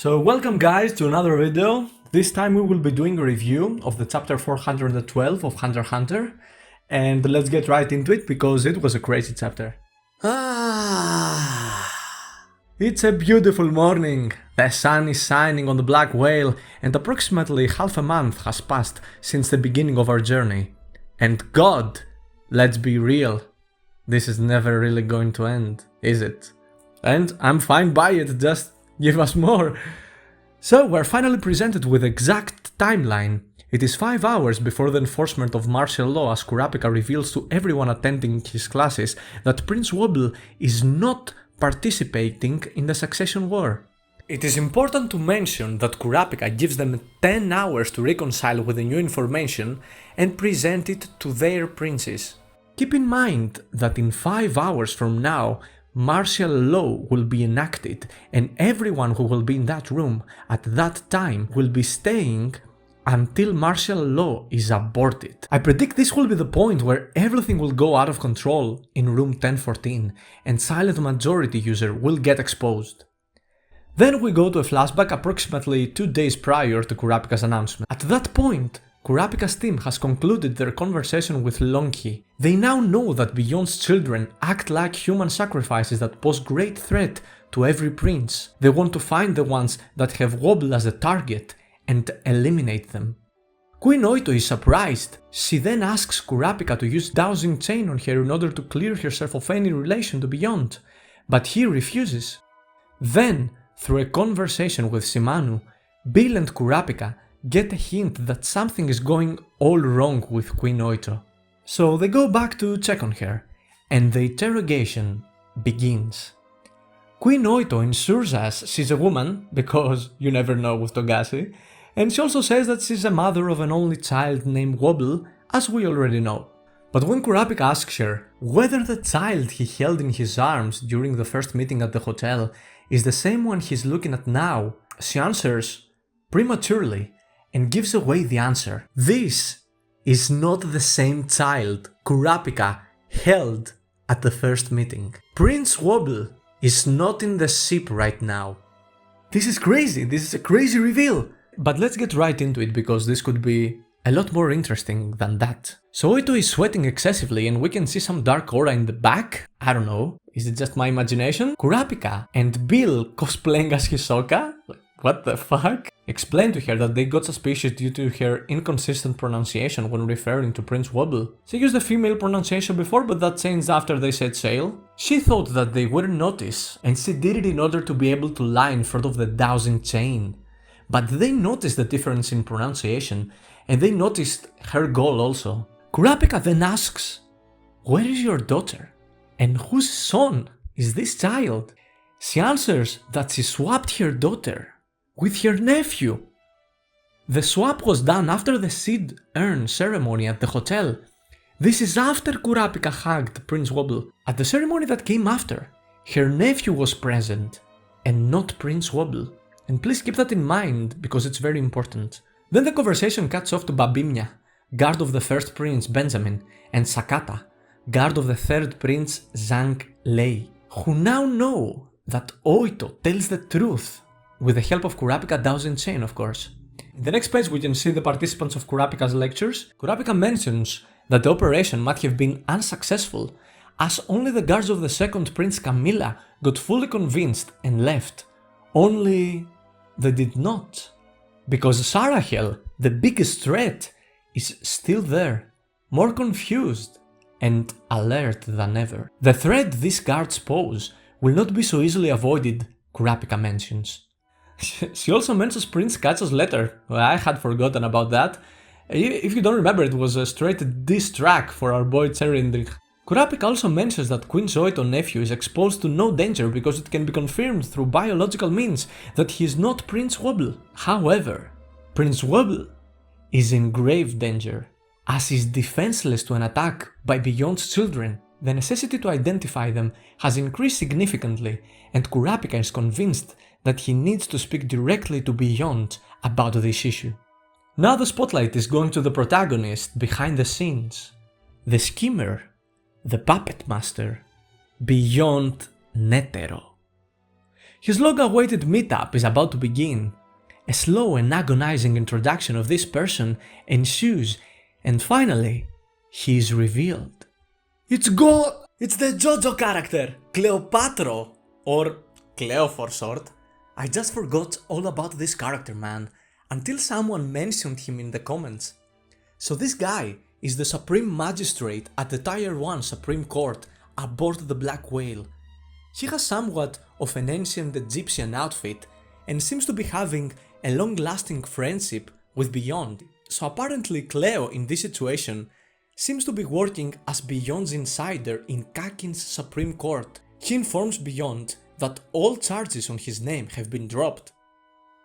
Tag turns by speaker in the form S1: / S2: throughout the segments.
S1: So welcome guys to another video. This time we will be doing a review of the chapter 412 of HunterxHunter. And let's get right into it because it was a crazy chapter. It's a beautiful morning. The sun is shining on the black whale and approximately half a month has passed since the beginning of our journey. And God, let's be real, this is never really going to end, is it? And I'm fine by it, just give us more. So we're finally presented with exact timeline. It is 5 hours before the enforcement of martial law as Kurapika reveals to everyone attending his classes that Prince Woble is not participating in the succession war. It is important to mention that Kurapika gives them 10 hours to reconcile with the new information and present it to their princes. Keep in mind that in 5 hours from now, martial law will be enacted and everyone who will be in that room at that time will be staying until martial law is aborted. I predict this will be the point where everything will go out of control in room 1014 and silent majority user will get exposed. Then we go to a flashback approximately 2 days prior to Kurapika's announcement. At that point, Kurapika's team has concluded their conversation with Lonki. They now know that Beyond's children act like human sacrifices that pose great threat to every prince. They want to find the ones that have Woble as a target and eliminate them. Queen Oito is surprised. She then asks Kurapika to use dowsing chain on her in order to clear herself of any relation to Beyond, but he refuses. Then, through a conversation with Shimano, Bill and Kurapika get a hint that something is going all wrong with Queen Oito. So they go back to check on her, and the interrogation begins. Queen Oito ensures us she's a woman, because you never know with Togashi, and she also says that she's a mother of an only child named Woble, as we already know. But when Kurapika asks her whether the child he held in his arms during the first meeting at the hotel is the same one he's looking at now, she answers prematurely and gives away the answer. This is not the same child Kurapika held at the first meeting. Prince Woble is not in the ship right now. This is crazy, this is a crazy reveal! But let's get right into it because this could be a lot more interesting than that. So Oito is sweating excessively and we can see some dark aura in the back? I don't know, is it just my imagination? Kurapika and Bill cosplaying as Hisoka? What the fuck? Explain to her that they got suspicious due to her inconsistent pronunciation when referring to Prince Woble. She used the female pronunciation before, but that changed after they set sail. She thought that they wouldn't notice, and she did it in order to be able to lie in front of the dowsing chain. But they noticed the difference in pronunciation, and they noticed her goal also. Kurapika then asks, "Where is your daughter? And whose son is this child?" She answers that she swapped her daughter with her nephew. The swap was done after the seed urn ceremony at the hotel. This is after Kurapika hugged Prince Woble. At the ceremony that came after, her nephew was present and not Prince Woble. And please keep that in mind because it's very important. Then the conversation cuts off to Babimya, guard of the first prince Benjamin, and Sakata, guard of the third prince Zhang Lei, who now know that Oito tells the truth with the help of Kurapika dowsing chain, of course. In the next page we can see the participants of Kurapika's lectures. Kurapika mentions that the operation might have been unsuccessful as only the guards of the second prince Camilla got fully convinced and left. Only they did not, because Sarahel, the biggest threat, is still there, more confused and alert than ever. The threat these guards pose will not be so easily avoided, Kurapika mentions. She also mentions Prince Katsu's letter. Well, I had forgotten about that. If you don't remember, it was a straight diss track for our boy Cherindrich. Kurapika also mentions that Queen Oito's nephew is exposed to no danger because it can be confirmed through biological means that he is not Prince Woble. However, Prince Woble is in grave danger, as he is defenseless to an attack by Beyond's children. The necessity to identify them has increased significantly, and Kurapika is convinced that he needs to speak directly to Beyond about this issue. Now the spotlight is going to the protagonist behind the scenes, the schemer, the puppet master, Beyond Netero. His long-awaited meetup is about to begin. A slow and agonizing introduction of this person ensues, and finally, he is revealed. It's the JoJo character, Kleopatros, or Cleo for short. I just forgot all about this character, man, until someone mentioned him in the comments. So this guy is the Supreme Magistrate at the Tier 1 Supreme Court aboard the Black Whale. He has somewhat of an ancient Egyptian outfit and seems to be having a long-lasting friendship with Beyond. So apparently Cleo in this situation seems to be working as Beyond's insider in Kakin's Supreme Court. He informs Beyond that all charges on his name have been dropped.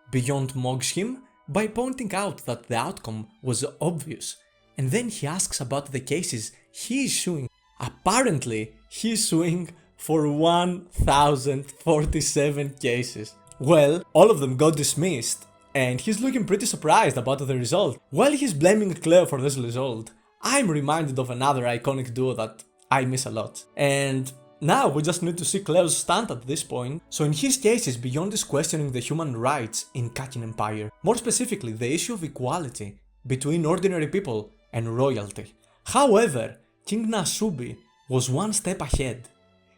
S1: Beyond mocks him by pointing out that the outcome was obvious, and then he asks about the cases he is suing. Apparently, he is suing for 1047 cases. Well, all of them got dismissed, and he's looking pretty surprised about the result. While he's blaming Cleo for this result, I'm reminded of another iconic duo that I miss a lot. And now we just need to see Cleo's stand at this point. So in his cases, Beyond is questioning the human rights in Kakin Empire. More specifically, the issue of equality between ordinary people and royalty. However, King Nasubi was one step ahead.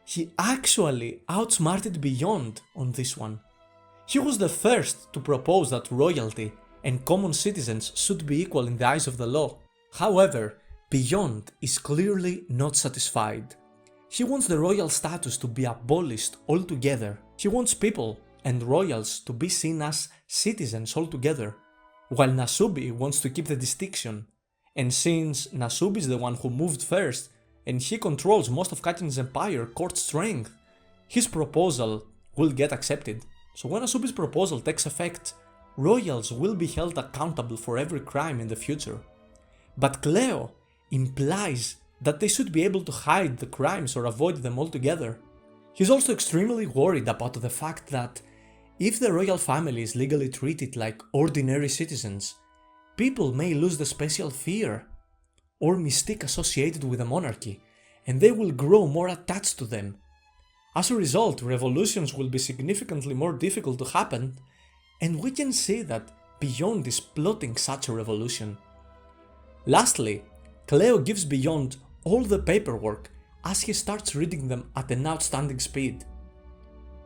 S1: He actually outsmarted Beyond on this one. He was the first to propose that royalty and common citizens should be equal in the eyes of the law. However, Beyond is clearly not satisfied. He wants the royal status to be abolished altogether. He wants people and royals to be seen as citizens altogether, while Nasubi wants to keep the distinction. And since Nasubi is the one who moved first, and he controls most of Kakin's empire court strength, his proposal will get accepted. So when Nasubi's proposal takes effect, royals will be held accountable for every crime in the future. But Cleo implies that they should be able to hide the crimes or avoid them altogether. He's also extremely worried about the fact that if the royal family is legally treated like ordinary citizens, people may lose the special fear or mystique associated with the monarchy, and they will grow more attached to them. As a result, revolutions will be significantly more difficult to happen, and we can see that Beyond is plotting such a revolution. Lastly, Cleo gives Beyond all the paperwork as he starts reading them at an outstanding speed.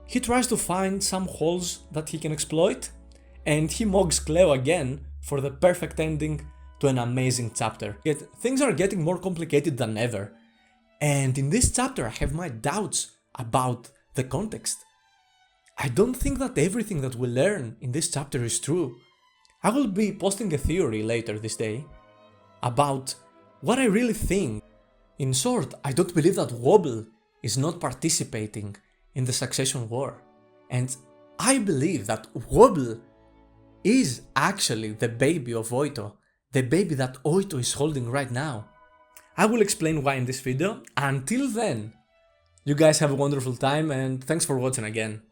S1: He tries to find some holes that he can exploit, and he mocks Cleo again for the perfect ending to an amazing chapter. Yet things are getting more complicated than ever, and in this chapter I have my doubts about the context. I don't think that everything that we learn in this chapter is true. I will be posting a theory later this day about what I really think. In short, I don't believe that Woble is not participating in the succession war, and I believe that Woble is actually the baby of Oito, the baby that Oito is holding right now. I will explain why in this video. Until then, you guys have a wonderful time and thanks for watching again.